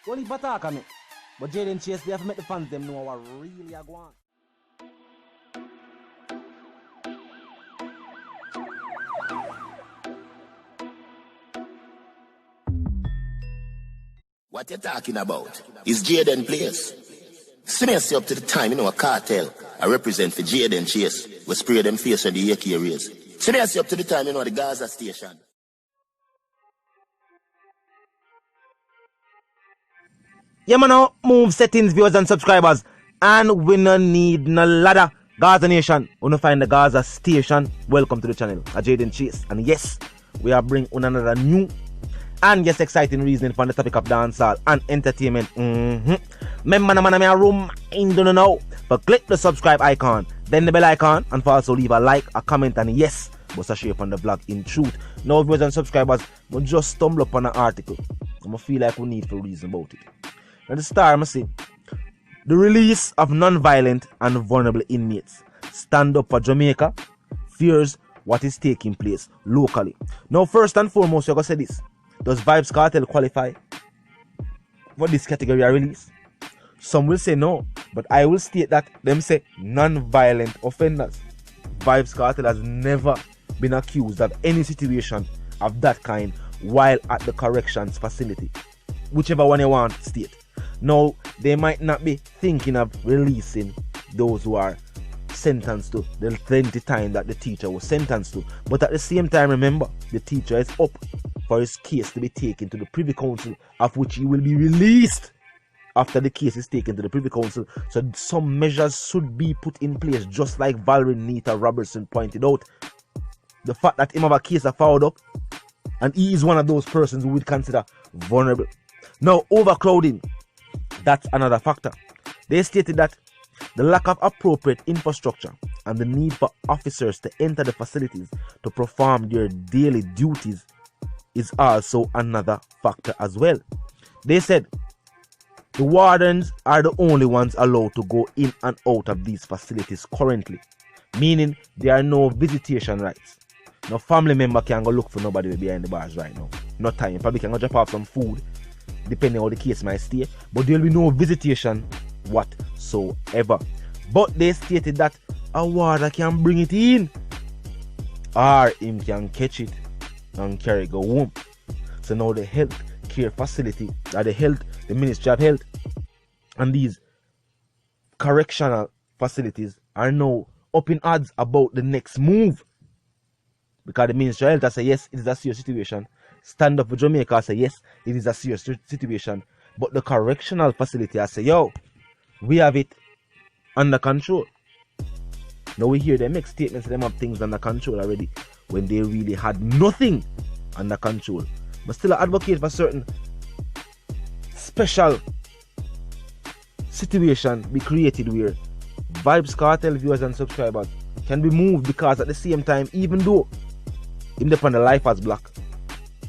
Only attack on me. But Jayden Chase, they have to make the fans them know what really are going. What you talking about? Is Jayden place? See me up to the time, you know, a cartel. I represent for Jayden Chase. We spray them face on the AK rays. See me up to the time, you know, the Gaza station. Yeah, man, now move settings, viewers and subscribers. And we no need no ladder. Gaza Nation, wanna find the Gaza station. Welcome to the channel. I'm Jayden Chase. And yes, we are bringing on another new and yes, exciting reasoning for the topic of dancehall and entertainment. Remember, man, I'm room in don't know. But click the subscribe icon, then the bell icon, and for also leave a like, a comment, and yes, bust a share on the vlog in truth. Now, viewers and subscribers, we just stumble upon an article. I feel like we need to reason about it. Now, the star, I say, the release of non-violent and vulnerable inmates. Stand up for Jamaica, fears what is taking place locally. Now, first and foremost, you're going to say this. Does Vybz Kartel qualify for this category of release? Some will say no, but I will state that them say non-violent offenders. Vybz Kartel has never been accused of any situation of that kind while at the corrections facility. Whichever one you want to state. Now, they might not be thinking of releasing those who are sentenced to the 20 time that the teacher was sentenced to. But at the same time, remember, the teacher is up for his case to be taken to the Privy Council, of which he will be released after the case is taken to the Privy Council. So some measures should be put in place, just like Valerie Nita Robertson pointed out. The fact that him have a case are followed up, and he is one of those persons who would consider vulnerable. Now, overcrowding, that's another factor. They stated that the lack of appropriate infrastructure and the need for officers to enter the facilities to perform their daily duties is also another factor as well. They said the wardens are the only ones allowed to go in and out of these facilities currently, meaning there are no visitation rights. No family member can go look for nobody behind the bars right now. No time. Probably can go drop off some food, depending on how the case might stay, but there will be no visitation whatsoever. But they stated that a warder can bring it in, or him can catch it and carry it go home. So now the health care facility, the Ministry of Health, and these correctional facilities are now up in odds about the next move. Because the Ministry of Health has said yes, it is a serious situation. Stand Up for Jamaica has said yes, it is a serious situation. But the correctional facility has said, yo, we have it under control. Now we hear them make statements, them have things under control already, when they really had nothing under control. But still I advocate for certain special situation be created where Vybz Kartel viewers and subscribers can be moved, because at the same time, even though him depend on the Lifers block,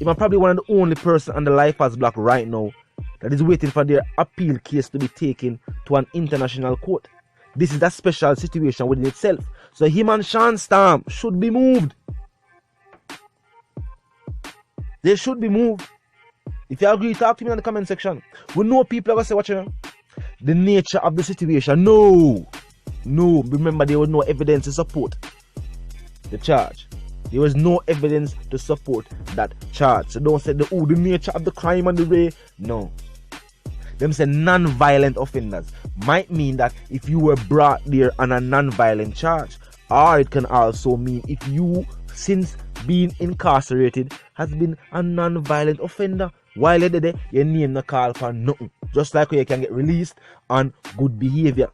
I'm probably one of the only person on the Lifers block right now that is waiting for their appeal case to be taken to an international court. This is a special situation within itself. So him and Sean Storm should be moved. They should be moved. If you agree, talk to me in the comment section. We know people are going to say, watching the nature of the situation. No. Remember, there was no evidence to support the charge. There was no evidence to support that charge. So don't say the nature of the crime and the way. No. Them say non-violent offenders might mean that if you were brought there on a non-violent charge, or it can also mean if you, since being incarcerated, has been a non-violent offender. While you're there, your name no call for nothing. Just like you can get released on good behavior.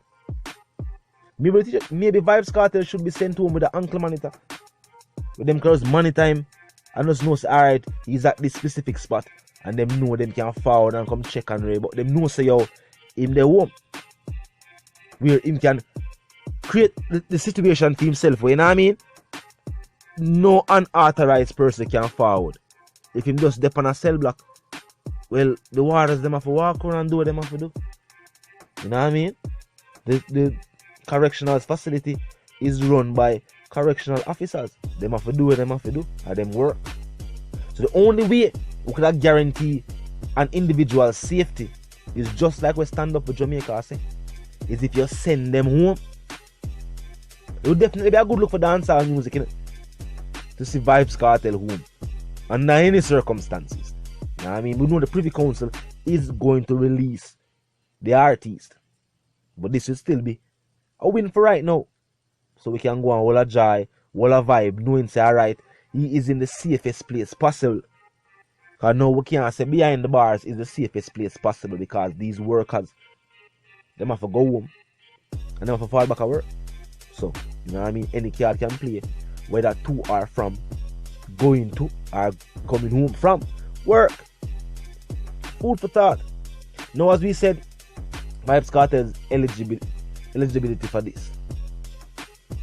Maybe Vybz Kartel should be sent home with an ankle monitor. With them close money time, and just know, alright, he's at this specific spot, and them know them can forward and come check and read, but them know say yo, him the home. Where him can create the situation for himself, you know what I mean? No unauthorized person can forward. If him just dep on a cell block, well, the warders them have to walk around and do what them have to do. You know what I mean? The correctional facility is run by correctional officers. Them have to do what them have to do, and them work. So the only way we could guarantee an individual's safety It's just like we stand up for Jamaica, I say. Is if you send them home. It would definitely be a good look for dancehall music, innit? To see Vybz Kartel home. Under any circumstances. You know what I mean? We know the Privy Council is going to release the artist. But this will still be a win for right now. So we can go on all a joy, all a vibe, knowing say alright, he is in the safest place possible. Because now we can't say behind the bars is the safest place possible because these workers, they have to go home and they have to fall back at work. So, you know what I mean? Any card can play, whether two are from going to or coming home from work. Food for thought. Now, as we said, Vybz Kartel's eligibility for this.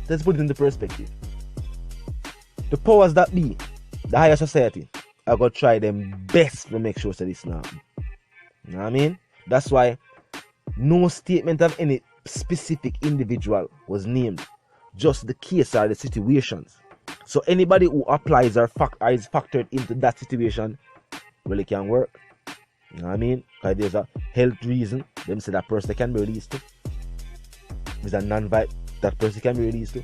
Let's put it into perspective. The powers that be, the higher society, are going to try them best to make sure that this now. You know what I mean? That's why no statement of any specific individual was named. Just the case or the situations. So anybody who applies or is factored into that situation, well, it can work. You know what I mean? Because there's a health reason, them say that person can be released to. There's a non-vibe, that person can be released to.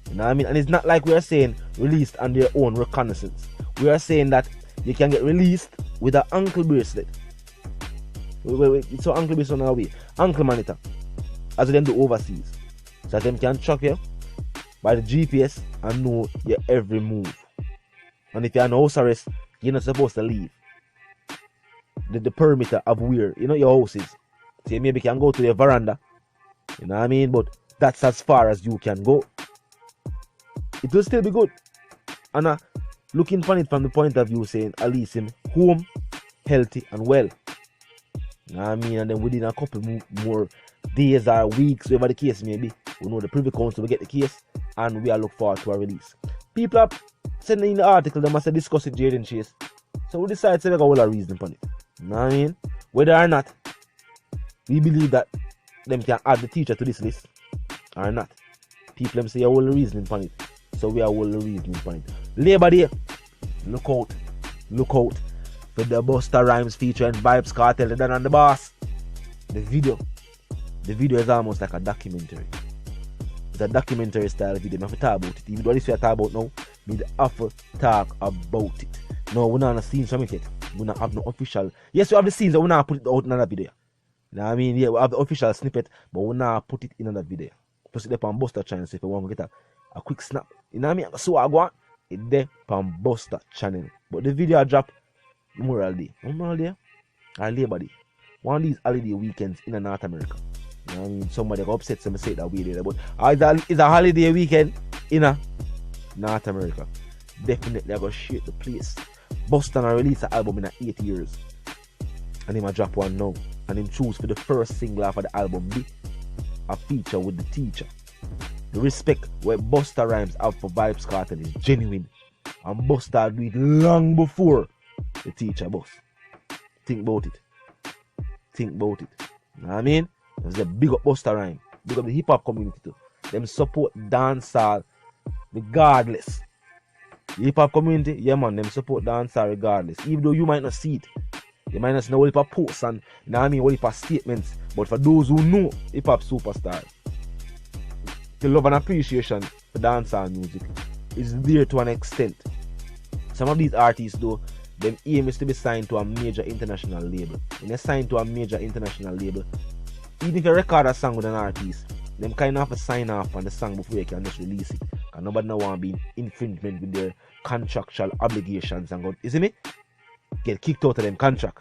You know what I mean? And it's not like we are saying released on their own reconnaissance. We are saying that you can get released with an ankle bracelet. Wait. So ankle bracelet on our way. Ankle monitor. As them do overseas. So them can track you by the GPS and know your every move. And if you're on house arrest, you're not supposed to leave the perimeter of where you know your house is. So you maybe can go to the veranda. You know what I mean? But that's as far as you can go. It will still be good. And looking upon it from the point of view saying at least him home, healthy and well. You know what I mean? And then within a couple more days or weeks, whatever the case may be, we know the Privy Council will get the case and we are look forward to a release. People are sending in the article, they must have discussed it Jayden Chase. So we decided to make a whole lot of reason upon it. You know what I mean? Whether or not we believe that them can add the teacher to this list or not. People them say a whole reasoning upon it. So we are whole reasoning upon it. Labor Day, look out for the Busta Rhymes featuring Vybz Kartel, the Dan and the Boss. The video is almost like a documentary. It's a documentary style video. I have to talk about it. Even though this we are talking about now, we have to talk about it. No, we're not scenes from it yet. We don't have no official. Yes, we have the scenes, but we're not put it out in another video. You know what I mean? Yeah, we have the official snippet, but we're not put it in another video. Plus, it's on Busta channel, so if you want to get a quick snap, you know what I mean? So I go on, it's there on Busta channel. But the video I drop Memorial Day. Memorial Day? Or Labor Day. One of these holiday weekends in North America. You know what I mean? Somebody got upset, some say it that way there. But it's a holiday weekend in North America. Definitely I go shake the place. Busta release an album in 8 years. And him a drop one now. And him choose for the first single off of the album be a feature with the teacher. The respect where Busta Rhymes have for Vybz Kartel is genuine. And Busta do it long before the teacher boss. Think about it. You know what I mean? There's a big up Busta Rhymes. Big up the hip hop community too. Them support dancehall regardless. The hip hop community, yeah man, them support dancehall regardless. Even though you might not see it. You might not know what hip hop posts and you know what I mean, what hip hop statements. But for those who know hip hop superstars, the love and appreciation for dancehall music is there to an extent. Some of these artists though, them aim is to be signed to a major international label. When you're signed to a major international label, even if you record a song with an artist, them kind of have to sign off on the song before you can just release it. Because nobody no want to be in infringement with their contractual obligations and go, you see me? Get kicked out of them contract.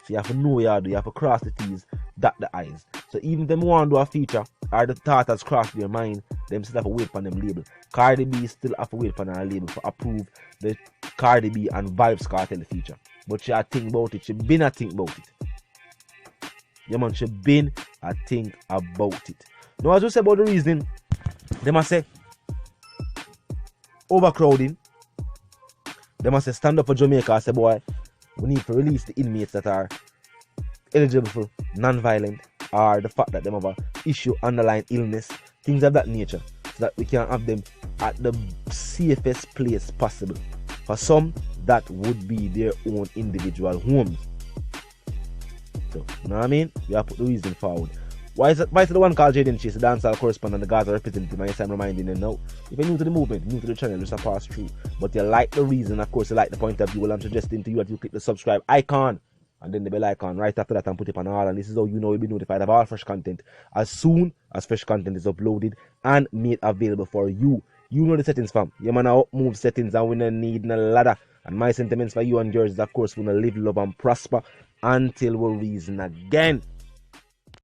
So you have to know what you do, you have to cross the T's, dot the I's. So even if them want to do a feature, or the thought has crossed their mind, them still have to wait for them label. Cardi B still have to wait for her label to approve the Cardi B and Vybz Kartel feature. But she a think about it, she been a think about it. Yeah man, she been a think about it. Now as we say about the reasoning, they must say overcrowding. They must say stand up for Jamaica and say boy, we need to release the inmates that are eligible for non-violent or the fact that they have a issue, underlying illness, things of that nature, so that we can have them at the safest place possible. For some, that would be their own individual homes. So, you know what I mean? You have to put the reason forward. Why is the one called Jayden Chase, the dancehall correspondent, the Gaza representative, and yes, I'm reminding you now, if you're new to the movement, new to the channel, just a pass through. But you like the reason, of course, you like the point of view, well, I'm suggesting to you that you click the subscribe icon, and then the bell icon right after that, and put it on all, and this is how you know you'll be notified of all fresh content as soon as fresh content is uploaded and made available for you. You know the settings, fam. You man up move settings, and we don't need no ladder. And my sentiments for you and yours is, of course, we want to live, love, and prosper until we reason again.